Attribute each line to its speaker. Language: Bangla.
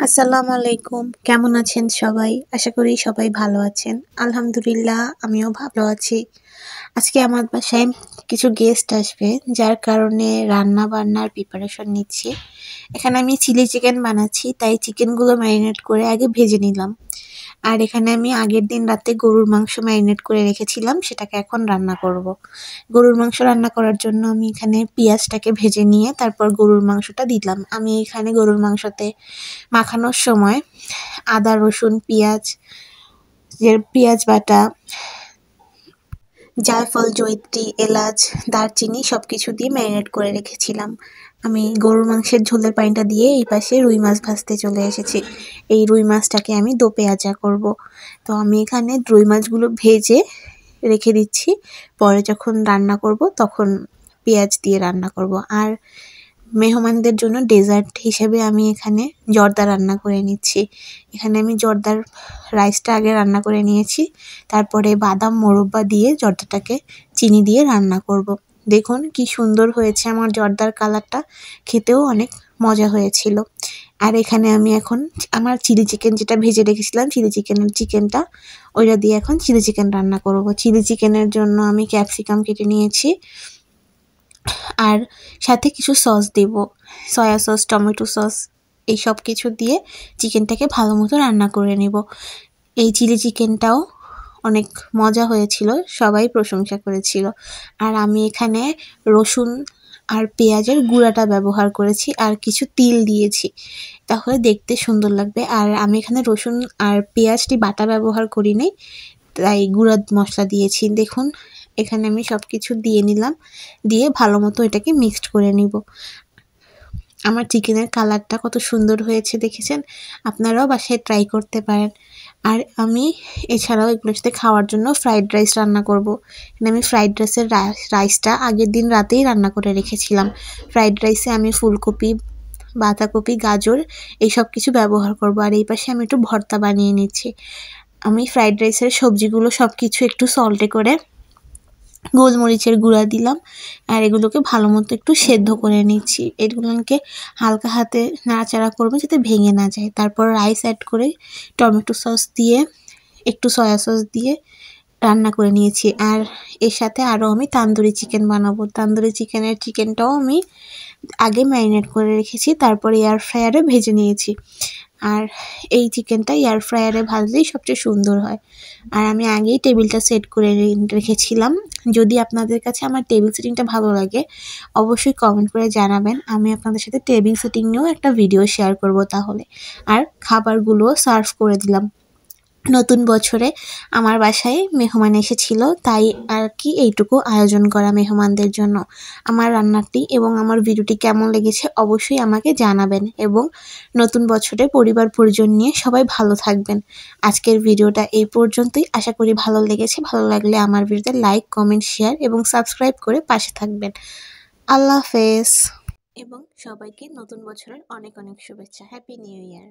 Speaker 1: আসসালামু আলাইকুম। কেমন আছেন সবাই? আশা করি সবাই ভালো আছেন। আলহামদুলিল্লাহ আমিও ভালো আছি। আজকে আমার বাসায় কিছু গেস্ট আসবে, যার কারণে রান্না-বান্নার প্রিপারেশন নিচ্ছি। এখানে আমি চিলি চিকেন বানাচ্ছি, তাই চিকেনগুলো ম্যারিনেট করে আগে ভেজে নিলাম। আর এখানে আমি আগের দিন রাতে গরুর মাংস ম্যারিনেট করে রেখেছিলাম, সেটাকে এখন রান্না করব। গরুর মাংস রান্না করার জন্য আমি এখানে পেঁয়াজটাকে ভেজে নিয়ে তারপর গরুর মাংসটা দিলাম। আমি এখানে গরুর মাংসতে মাখানোর সময় আদা, রসুন, পেঁয়াজ বাটা, জায়ফল, জয়িত্রী, এলাচ, দারচিনি সবকিছু দিয়ে ম্যারিনেট করে রেখেছিলাম। আমি গরুর মাংসের ঝোলের পানিটা দিয়ে এই পাশে রুই মাছ ভাজতে চলে এসেছি। এই রুই মাছটাকে আমি দো পেঁয়াজা করব। তো আমি এখানে রুই মাছগুলো ভেজে রেখে দিচ্ছি, পরে যখন রান্না করব তখন পেঁয়াজ দিয়ে রান্না করব। আর মেহমানদের জন্য ডেজার্ট হিসেবে আমি এখানে জর্দা রান্না করে নিচ্ছি। এখানে আমি জর্দার রাইসটা আগে রান্না করে নিয়েছি, তারপরে বাদাম মোরব্বা দিয়ে জর্দাটাকে চিনি দিয়ে রান্না করব। দেখুন কি সুন্দর হয়েছে আমার জর্দার কালারটা, খেতেও অনেক মজা হয়েছিল। আর এখানে আমি এখন আমার চিলি চিকেন যেটা ভেজে রেখেছিলাম, চিকেনটা ওইটা দিয়ে এখন চিলি চিকেন রান্না করব। চিলি চিকেনের জন্য আমি ক্যাপসিকাম কেটে নিয়েছি, আর সাথে কিছু সস দেব, সয়া সস, টমেটো সস, এই সব কিছু দিয়ে চিকেনটাকে ভালো মতো রান্না করে নেব। এই চিলি চিকেনটাও অনেক মজা হয়েছিল, সবাই প্রশংসা করেছিল। আর আমি এখানে রসুন আর পেঁয়াজের গুঁড়াটা ব্যবহার করেছি আর কিছু তিল দিয়েছি, তাহলে দেখতে সুন্দর লাগবে। আর আমি এখানে রসুন আর পেঁয়াজটি বাটা ব্যবহার করি নাই, তাই গুঁড়া মশলা দিয়েছি। দেখুন এখানে আমি সব কিছু দিয়ে নিলাম, দিয়ে ভালো মতো এটাকে মিক্সড করে নিব। আমার চিকেনের কালারটা কত সুন্দর হয়েছে দেখেছেন? আপনারাও বাসায় ট্রাই করতে পারেন। আর আমি এছাড়াও এগুলোর সাথে খাওয়ার জন্য ফ্রাইড রাইস রান্না করব। এখানে আমি ফ্রাইড রাইসের রাইসটা আগের দিন রাতেই রান্না করে রেখেছিলাম। ফ্রাইড রাইসে আমি ফুলকপি, বাঁধাকপি, গাজর এই সব কিছু ব্যবহার করব। আর এই পাশে আমি একটু ভর্তা বানিয়ে নিচ্ছি। আমি ফ্রাইড রাইসের সবজিগুলো সব কিছু একটু সল্টে করে গোলমরিচের গুঁড়া দিলাম, আর এগুলোকে ভালো মতো একটু সেদ্ধ করে নিচ্ছি। এগুলোকে হালকা হাতে নাড়াচাড়া করবো যাতে ভেঙে না যায়। তারপর রাইস অ্যাড করে টমেটো সস দিয়ে একটু সয়া সস দিয়ে রান্না করে নিয়েছি। আর এর সাথে আরও আমি তান্দুরি চিকেন বানাবো। তান্দুরি চিকেনটাও আমি আগে ম্যারিনেট করে রেখেছি, তারপরে এয়ার ফ্রায়ারে ভেজে নিয়েছি। আর এই চিকেনটা এয়ার ফ্রায়ারে ভাজলেই সবচেয়ে সুন্দর হয়। আর আমি আগেই টেবিলটা সেট করে রেখেছিলাম। যদি আপনাদের কাছে আমার টেবিল সেটিংটা ভালো লাগে অবশ্যই কমেন্ট করে জানাবেন, আমি আপনাদের সাথে টেবিল সেটিং নিয়েও একটা ভিডিও শেয়ার করব তাহলে। আর খাবারগুলোও সার্ভ করে দিলাম। নতুন বছরে আমার বাসায় মেহমান এসেছিল, তাই আর কি এইটুকু আয়োজন করা মেহমানদের জন্য। আমার রান্নাটি এবং আমার ভিডিওটি কেমন লেগেছে অবশ্যই আমাকে জানাবেন, এবং নতুন বছরে পরিবার পরিজন নিয়ে সবাই ভালো থাকবেন। আজকের ভিডিওটা এই পর্যন্তই, আশা করি ভালো লেগেছে। ভালো লাগলে আমার ভিডিওতে লাইক, কমেন্ট, শেয়ার এবং সাবস্ক্রাইব করে পাশে থাকবেন। আল্লাহ হাফেজ, এবং সবাইকে নতুন বছরের অনেক অনেক শুভেচ্ছা। Happy new year.